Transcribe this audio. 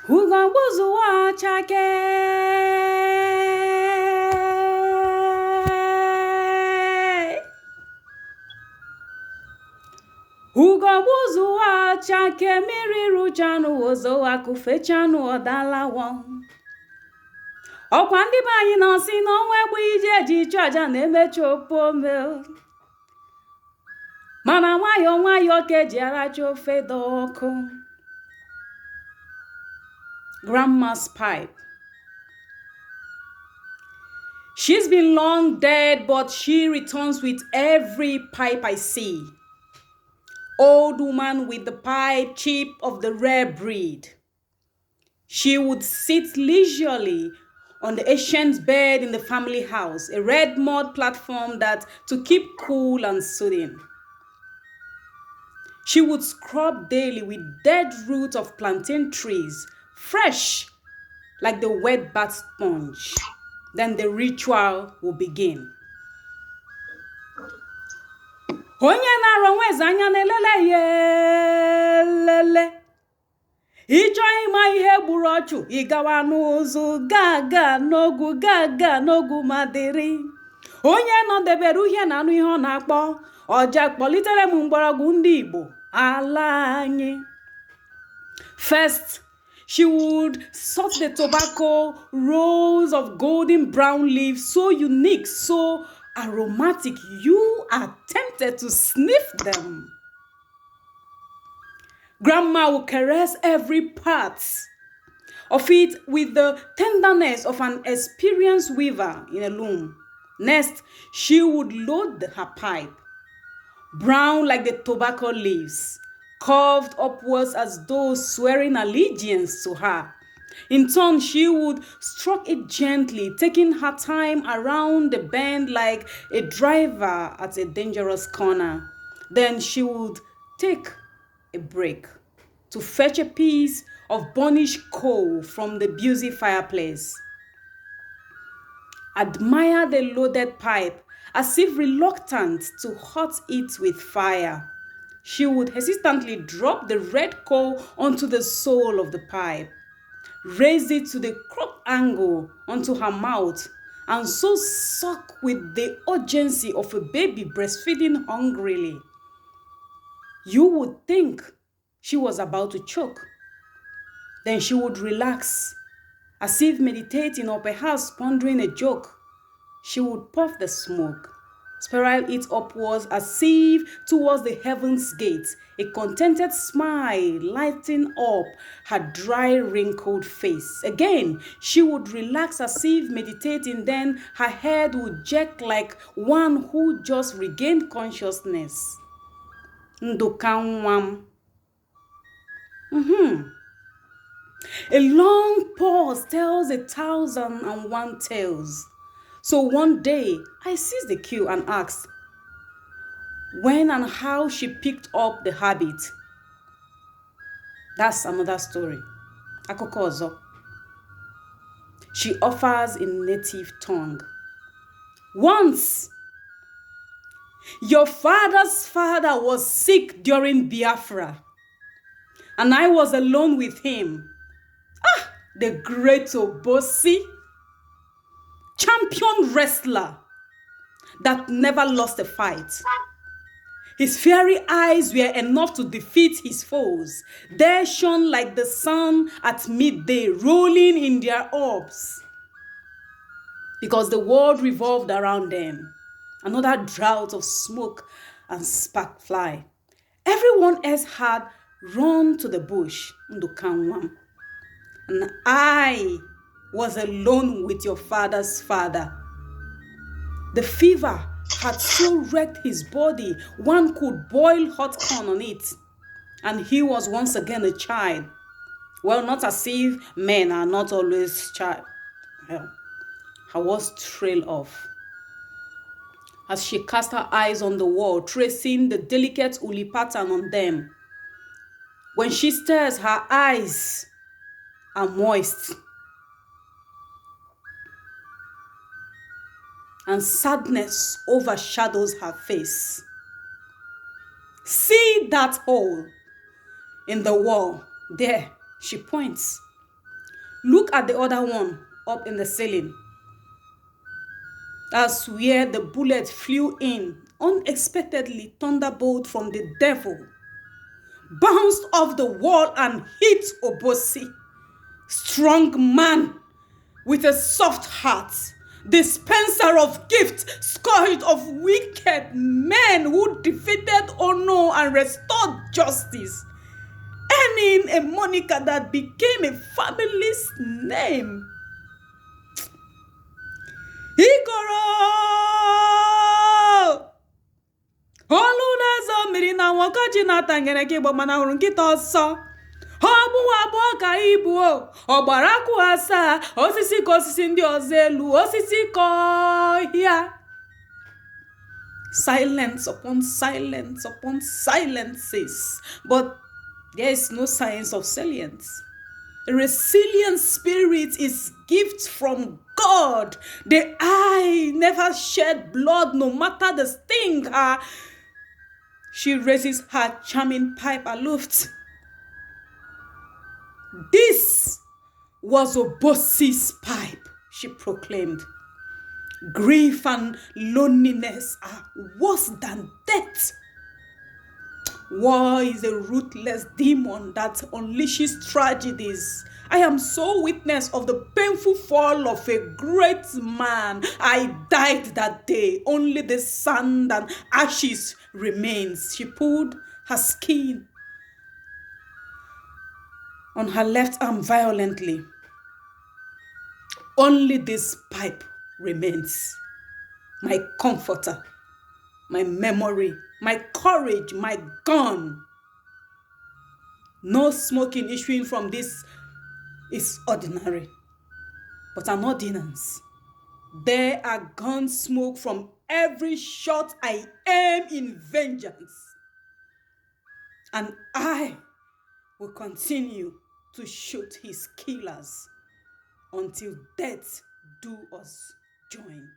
Ugo buzuwa chake. Ugo buzuwa chake miri ruchanu ozo akufechanu odalawo. Ọkwa ndị be anyị na-asị n'ọnwa egbu ije ji chụ aja na-emechi opome. Mana nwayọọ nwayọọ ka eji aracha ofe dị ọkụ. Grandma's pipe. She's been long dead, but she returns with every pipe I see. Old woman with the pipe, cheap of the rare breed. She would sit leisurely on the ancient bed in the family house, a red mud platform that to keep cool and soothing. She would scrub daily with dead roots of plantain trees, fresh like the wet bath sponge. Then the ritual will begin. Onye na-arụ nweze anya na-elele ya elele. Ịchọ ịma ihe gburu ọchụ ịgawa n'ụzụ gaga n'ogu madịrị. Onye nọdebere uhie na anụ ihe ọ na-akpọ ọja kpọlitere m mgbọrọgwụ ndị Igbo ala anyị. First, she would sort the tobacco, rows of golden brown leaves, so unique, so aromatic, you are tempted to sniff them. Grandma will caress every part of it with the tenderness of an experienced weaver in a loom. Next, she would load her pipe, brown like the tobacco leaves, curved upwards as though swearing allegiance to her. In turn, she would stroke it gently, taking her time around the bend like a driver at a dangerous corner. Then she would take a break to fetch a piece of burnished coal from the busy fireplace. Admire the loaded pipe as if reluctant to hot it with fire. She would hesitantly drop the red coal onto the sole of the pipe, raise it to the crop angle onto her mouth, and so suck with the urgency of a baby breastfeeding hungrily. You would think she was about to choke. Then she would relax, as if meditating or perhaps pondering a joke. She would puff the smoke, spiral it upwards as if towards the heaven's gate, a contented smile lighting up her dry, wrinkled face. Again, she would relax as if meditating, then her head would jerk like one who just regained consciousness. Nduka Otiono. A long pause tells 1,001 tales. So one day, I seized the cue and asked when and how she picked up the habit. That's another story. Akụkọ ọzọ. She offers in native tongue. Once, your father's father was sick during Biafra, and I was alone with him. The great Obosi, champion wrestler that never lost a fight. His fiery eyes were enough to defeat his foes. They shone like the sun at midday, rolling in their orbs, because the world revolved around them. Another drought of smoke and spark fly. Everyone else had run to the bush, Nduka Otiono, and I was alone with your father's father. The fever had so wrecked his body, one could boil hot corn on it, and he was once again a child. Well, not as if men are not always child. Well, her words trailed off as she cast her eyes on the wall, tracing the delicate uli pattern on them. When she stares, her eyes are moist, and sadness overshadows her face. See that hole in the wall? There, she points. Look at the other one up in the ceiling. That's where the bullet flew in. Unexpectedly, thunderbolt from the devil bounced off the wall and hit Obosi. Strong man with a soft heart, dispenser of gifts, scourge of wicked men who defeated Ono and restored justice, earning a moniker that became a family's name. Ikoro! Olu na-ezo mmiri na nwoke ji na-atanyere gị igbo mana hụrụ nkịta ọsọ. Ọ bụ abụọ ka ibu o, ọ gbara akwụ asaa, osisi ka osisi ndị ọzọ elu, osisi ka ọhịa. Silence upon silence upon silences, but there is no signs of salience. A resilient spirit is gift from God. The eye never shed blood, no matter the sting. She raises her charming pipe aloft. This was Obosi's pipe, she proclaimed. Grief and loneliness are worse than death. War is a ruthless demon that unleashes tragedies. I am sole witness of the painful fall of a great man. I died that day. Only the sand and ashes remains. She pulled her skin on her left arm violently. Only this pipe remains. My comforter, my memory, my courage, my gun. No smoking issuing from this is ordinary, but an ordinance. There are gun smoke from every shot I aim in vengeance. And I will continue to shoot his killers until death do us join.